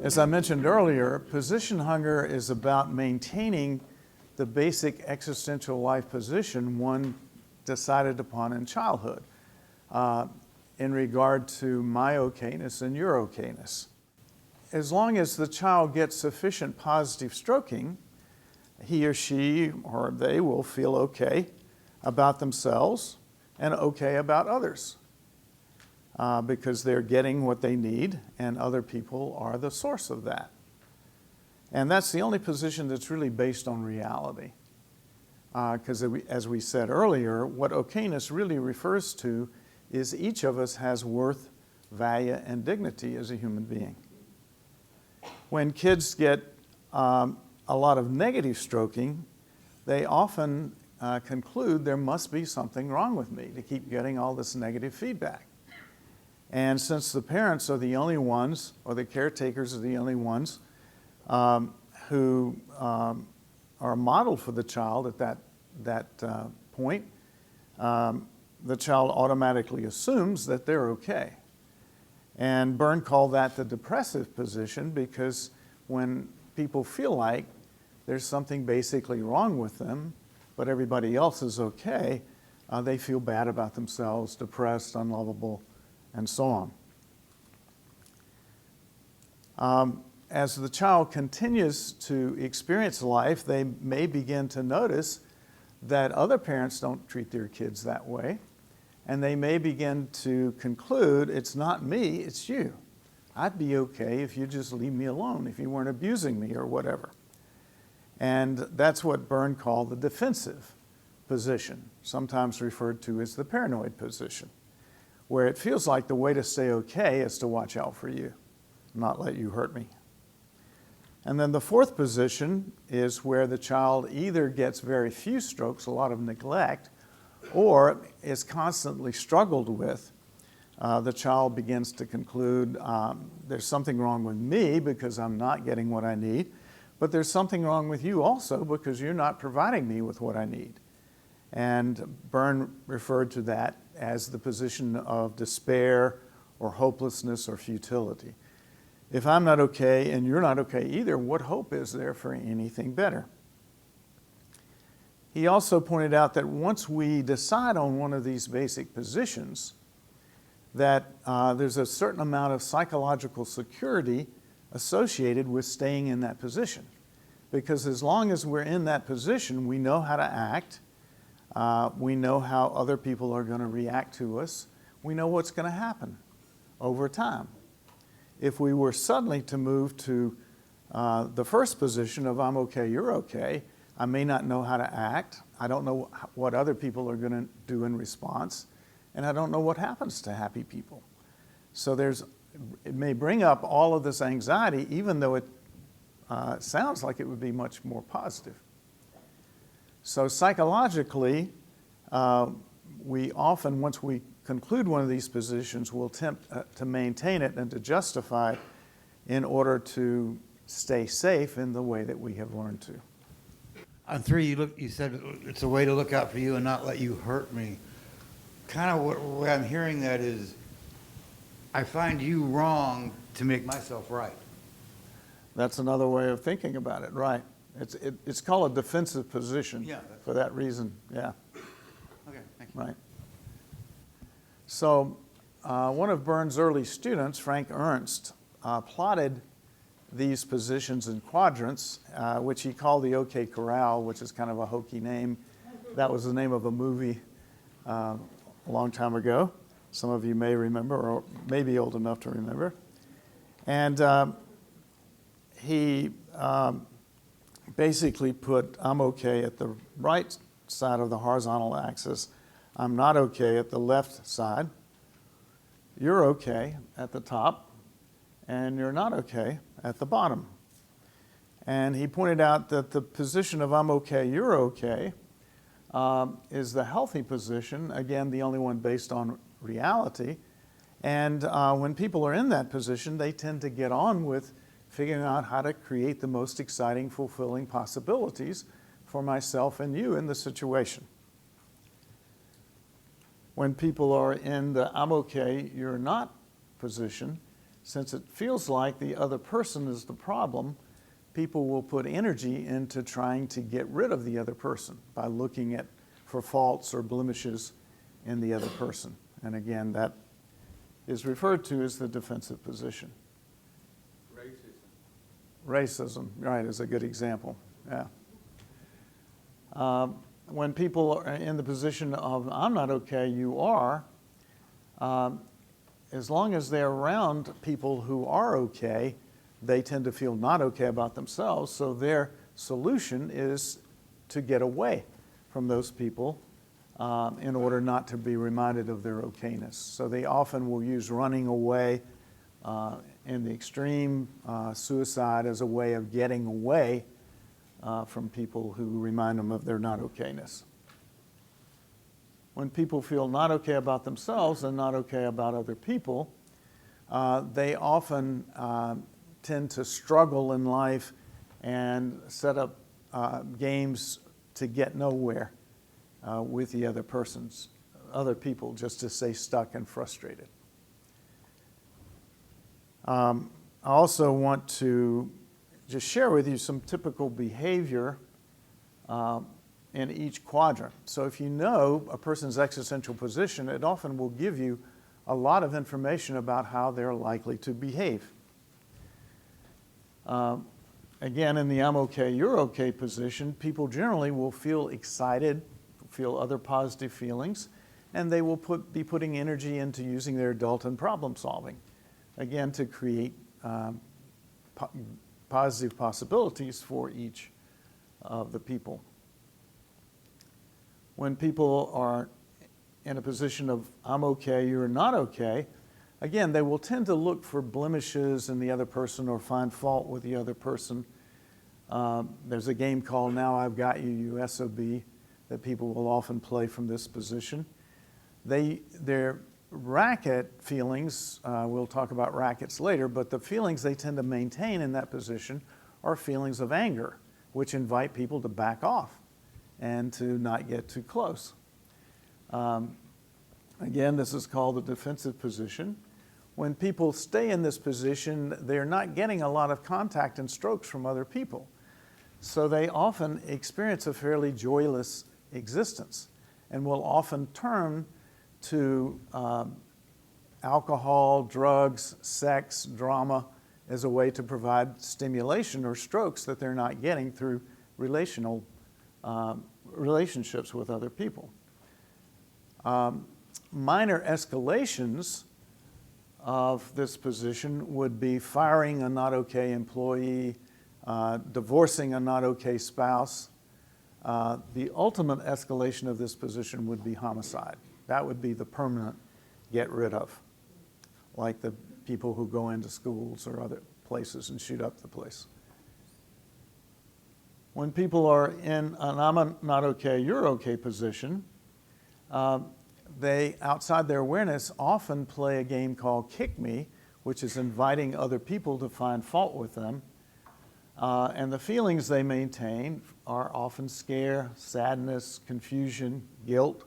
As I mentioned earlier, position hunger is about maintaining the basic existential life position one decided upon in childhood in regard to my okayness and your okayness. As long as the child gets sufficient positive stroking, he or she or they will feel okay about themselves and okay about others because they're getting what they need and other people are the source of that. And that's the only position that's really based on reality. Because as we said earlier, what okayness really refers to is each of us has worth, value, and dignity as a human being. When kids get a lot of negative stroking, they often conclude there must be something wrong with me to keep getting all this negative feedback. And since the parents are the only ones, or the caretakers are the only ones who are modeled for the child at that point, the child automatically assumes that they're okay. And Byrne called that the depressive position because when people feel like there's something basically wrong with them, but everybody else is okay, they feel bad about themselves, depressed, unlovable, and so on. As the child continues to experience life, they may begin to notice that other parents don't treat their kids that way, and they may begin to conclude, it's not me, it's you. I'd be okay if you just leave me alone, if you weren't abusing me or whatever. And that's what Byrne called the defensive position, sometimes referred to as the paranoid position, where it feels like the way to stay okay is to watch out for you, not let you hurt me. And then the fourth position is where the child either gets very few strokes, a lot of neglect, or is constantly struggled with. The child begins to conclude there's something wrong with me because I'm not getting what I need, but there's something wrong with you also because you're not providing me with what I need. And Byrne referred to that as the position of despair or hopelessness or futility. If I'm not okay and you're not okay either, what hope is there for anything better? He also pointed out that once we decide on one of these basic positions, that there's a certain amount of psychological security associated with staying in that position. Because as long as we're in that position, we know how to act, we know how other people are going to react to us, we know what's going to happen over time. If we were suddenly to move to the first position of I'm okay, you're okay, I may not know how to act, I don't know what other people are going to do in response, and I don't know what happens to happy people. So it may bring up all of this anxiety, even though it sounds like it would be much more positive. So psychologically, we often, once we conclude one of these positions, will attempt to maintain it and to justify it in order to stay safe in the way that we have learned to. On 3, you said it's a way to look out for you and not let you hurt me. Kind of what I'm hearing that is, I find you wrong to make myself right. That's another way of thinking about it, right. It's called a defensive position for that reason, yeah. Okay, thank you. Right. So one of Byrne's early students, Frank Ernst, plotted these positions in quadrants, which he called the OK Corral, which is kind of a hokey name. That was the name of a movie a long time ago. Some of you may remember, or may be old enough to remember. And he basically put I'm okay at the right side of the horizontal axis, I'm not okay at the left side, you're okay at the top, and you're not okay at the bottom. And he pointed out that the position of I'm okay, you're okay is the healthy position, again, the only one based on reality. And when people are in that position, they tend to get on with figuring out how to create the most exciting, fulfilling possibilities for myself and you in the situation. When people are in the I'm okay, you're not position, Since it feels like the other person is the problem, people will put energy into trying to get rid of the other person by looking for faults or blemishes in the other person. And again, that is referred to as the defensive position. Racism, right, is a good example. Yeah. When people are in the position of I'm not okay, you are, as long as they're around people who are okay, they tend to feel not okay about themselves. So their solution is to get away from those people in order not to be reminded of their okayness. So they often will use running away in the extreme, suicide as a way of getting away from people who remind them of their not okayness. When people feel not okay about themselves and not okay about other people, they often tend to struggle in life and set up games to get nowhere with the other people, just to stay stuck and frustrated. I also want to just share with you some typical behavior in each quadrant. So if you know a person's existential position, it often will give you a lot of information about how they're likely to behave. Again, in the I'm okay, you're okay position, people generally will feel excited, feel other positive feelings, and they will be putting energy into using their adult and problem solving, again, to create positive possibilities for each of the people. When people are in a position of I'm okay, you're not okay, again, they will tend to look for blemishes in the other person or find fault with the other person. There's a game called Now I've Got You, you SOB, that people will often play from this position. Their racket feelings, we'll talk about rackets later, but the feelings they tend to maintain in that position are feelings of anger, which invite people to back off and to not get too close. Again, this is called the defensive position. When people stay in this position, they're not getting a lot of contact and strokes from other people. So they often experience a fairly joyless existence and will often turn to alcohol, drugs, sex, drama as a way to provide stimulation or strokes that they're not getting through relationships with other people. Minor escalations of this position would be firing a not okay employee, divorcing a not okay spouse. The ultimate escalation of this position would be homicide. That would be the permanent get rid of, like the people who go into schools or other places and shoot up the place. When people are in an I'm not okay, you're okay position, they, outside their awareness, often play a game called Kick Me, which is inviting other people to find fault with them. And the feelings they maintain are often scare, sadness, confusion, guilt,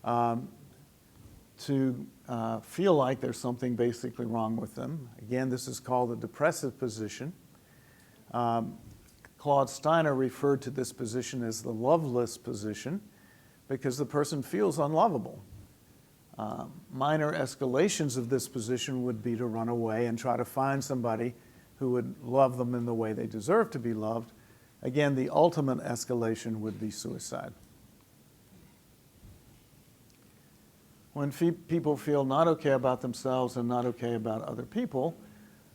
to feel like there's something basically wrong with them. Again, this is called the depressive position. Claude Steiner referred to this position as the loveless position because the person feels unlovable. Minor escalations of this position would be to run away and try to find somebody who would love them in the way they deserve to be loved. Again, the ultimate escalation would be suicide. When people feel not okay about themselves and not okay about other people,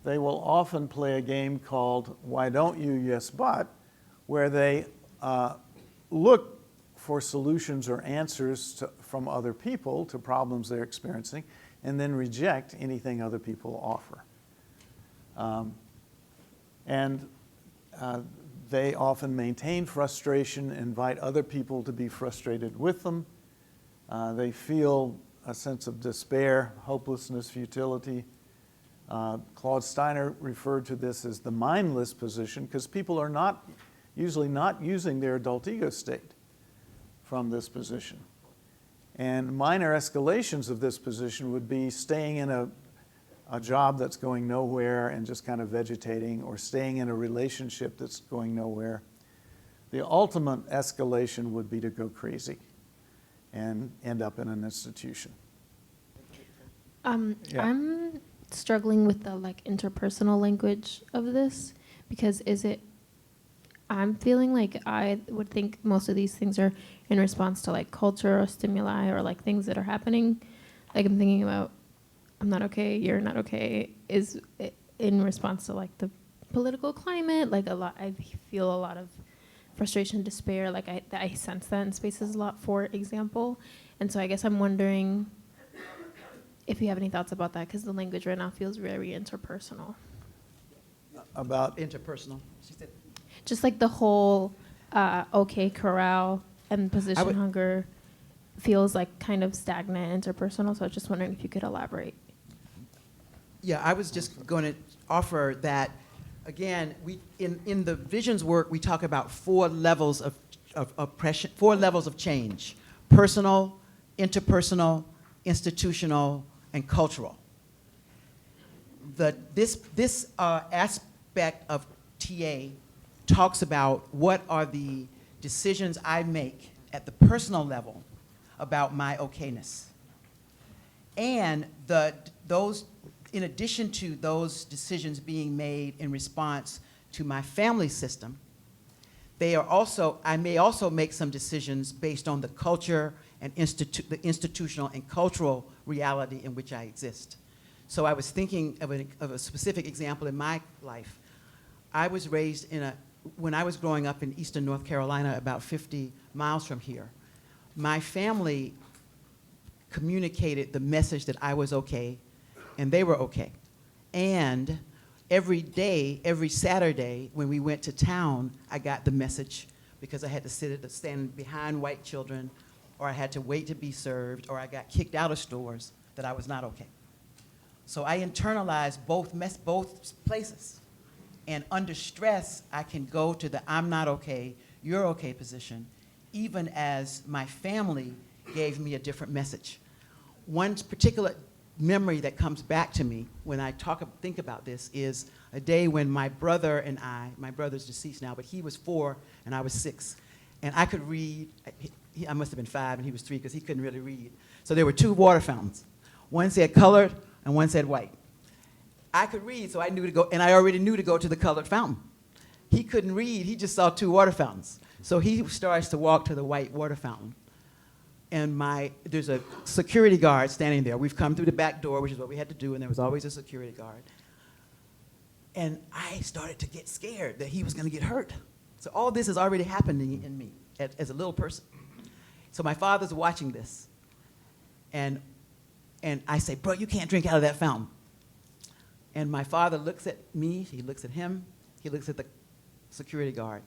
they will often play a game called Why Don't You, Yes But, where they look for solutions or answers from other people to problems they're experiencing, and then reject anything other people offer. They often maintain frustration, invite other people to be frustrated with them. They feel a sense of despair, hopelessness, futility. Claude Steiner referred to this as the mindless position because people are usually not using their adult ego state from this position. And minor escalations of this position would be staying in a job that's going nowhere and just kind of vegetating, or staying in a relationship that's going nowhere. The ultimate escalation would be to go crazy and end up in an institution. Yeah. I'm struggling with the like interpersonal language of this, because I'm feeling like I would think most of these things are in response to like culture or stimuli or like things that are happening. Like I'm thinking about, I'm not okay, you're not okay, is in response to like the political climate. Like I feel a lot of frustration, despair, like I sense that in spaces a lot, for example. And so I guess I'm wondering if you have any thoughts about that, because the language right now feels very interpersonal. About Interpersonal, she said. Just like the whole okay, Corral and position hunger feels like kind of stagnant, interpersonal. So I was just wondering if you could elaborate. Yeah, I was just going to offer that, again, we in the visions work, we talk about 4 levels of oppression, 4 levels of change: personal, interpersonal, institutional, and cultural. This aspect of TA talks about what are the decisions I make at the personal level about my okayness. And those, in addition to those decisions being made in response to my family system, I may also make some decisions based on the culture and the institutional and cultural reality in which I exist. So I was thinking of a specific example in my life. I was raised when I was growing up in eastern North Carolina, about 50 miles from here, my family communicated the message that I was okay and they were okay. And every day, every Saturday, when we went to town, I got the message, because I had to stand behind white children, or I had to wait to be served, or I got kicked out of stores, that I was not okay. So I internalized both places. And under stress, I can go to the I'm not okay, you're okay position, even as my family gave me a different message. One particular memory that comes back to me when I think about this is a day when my brother and my brother's deceased now, but he was 4 and I was 6. And I could read, I must have been 5 and he was 3 because he couldn't really read. So there were 2 water fountains. One said colored and one said white. I could read, so I knew to go, and I already knew to go to the colored fountain. He couldn't read, he just saw 2 water fountains. So he starts to walk to the white water fountain. And there's a security guard standing there. We've come through the back door, which is what we had to do, and there was always a security guard. And I started to get scared that he was gonna get hurt. So all this is already happening in me as a little person. So my father's watching this. And I say, bro, you can't drink out of that fountain. And my father looks at me, he looks at him, he looks at the security guard,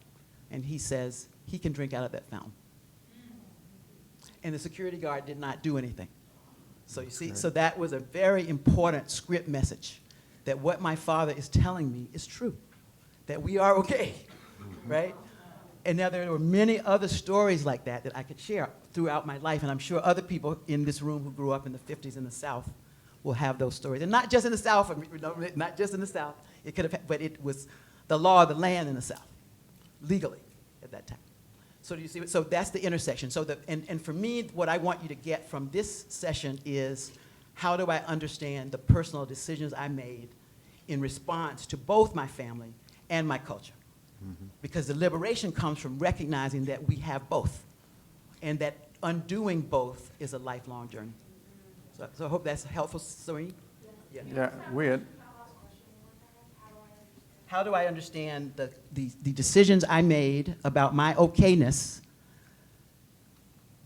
and he says, he can drink out of that fountain. And the security guard did not do anything. So you see, so that was a very important script message, that what my father is telling me is true, that we are okay, right? And now there were many other stories like that I could share throughout my life, and I'm sure other people in this room who grew up in the 50s in the South will have those stories. And not just in the South, not just in the South, it could have, but it was the law of the land in the South, legally at that time. So do you see, so that's the intersection. So and for me, what I want you to get from this session is, how do I understand the personal decisions I made in response to both my family and my culture? Mm-hmm. Because the liberation comes from recognizing that we have both, and that undoing both is a lifelong journey. So I hope that's helpful, Serene. Yeah, weird. How do I understand the decisions I made about my okayness,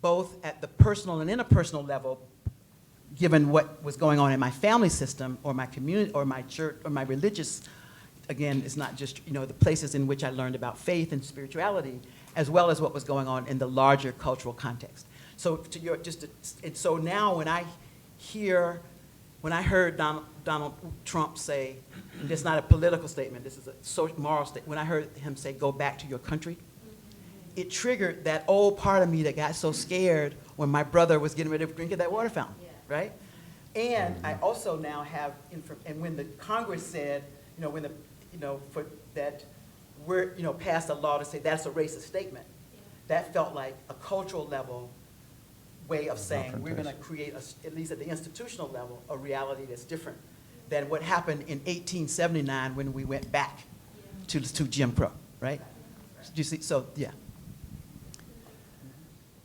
both at the personal and interpersonal level, given what was going on in my family system or my community or my church or my religious, again, it's not just, the places in which I learned about faith and spirituality, as well as what was going on in the larger cultural context. So so now when I heard Donald Trump say, and this is not a political statement, this is a social, moral statement, when I heard him say, go back to your country, it triggered that old part of me that got so scared when my brother was getting ready to drink at that water fountain, right? And I also now have, and when the Congress said, when the, for that we're, passed a law to say that's a racist statement, that felt like a cultural level way of saying we're going to create, at least at the institutional level, a reality that's different than what happened in 1879 when we went back to Jim Crow, right? Do you see? So, yeah.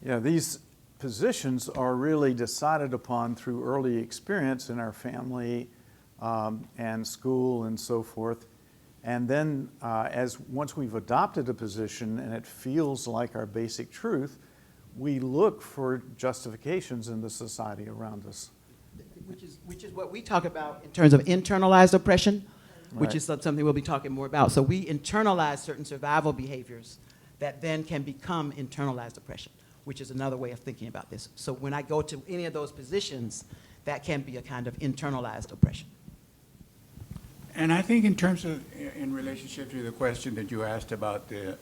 Yeah, these positions are really decided upon through early experience in our family and school and so forth. And then once we've adopted a position and it feels like our basic truth, we look for justifications in the society around us. Which is what we talk about in terms of internalized oppression, which Right. is something we'll be talking more about. So we internalize certain survival behaviors that then can become internalized oppression, which is another way of thinking about this. So when I go to any of those positions, that can be a kind of internalized oppression. And I think in terms of, in relationship to the question that you asked about the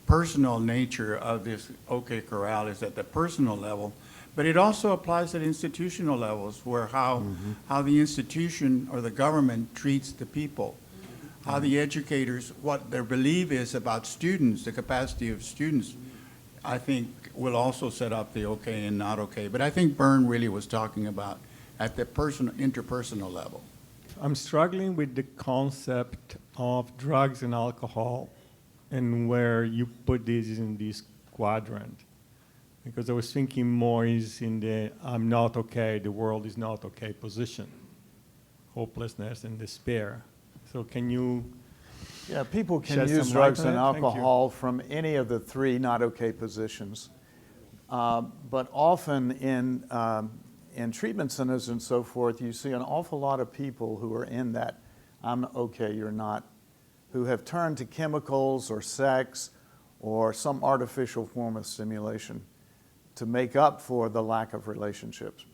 personal nature of this OK Corral is at the personal level, but it also applies at institutional levels where how the institution or the government treats the people, how the educators, what their belief is about students, the capacity of students, I think will also set up the OK and not OK. But I think Byrne really was talking about at the interpersonal level. I'm struggling with the concept of drugs and alcohol and where you put these in this quadrant. Because I was thinking more is in the I'm not okay, the world is not okay position. Hopelessness and despair. So can you Yeah, people can shed use some light drugs on and it? Thank you. alcohol from any of the three not okay positions. But often in treatment centers and so forth, you see an awful lot of people who are in that I'm okay, you're not, who have turned to chemicals or sex or some artificial form of stimulation to make up for the lack of relationships,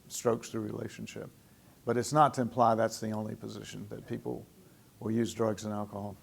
strokes through relationship. But it's not to imply that's the only position that people will use drugs and alcohol.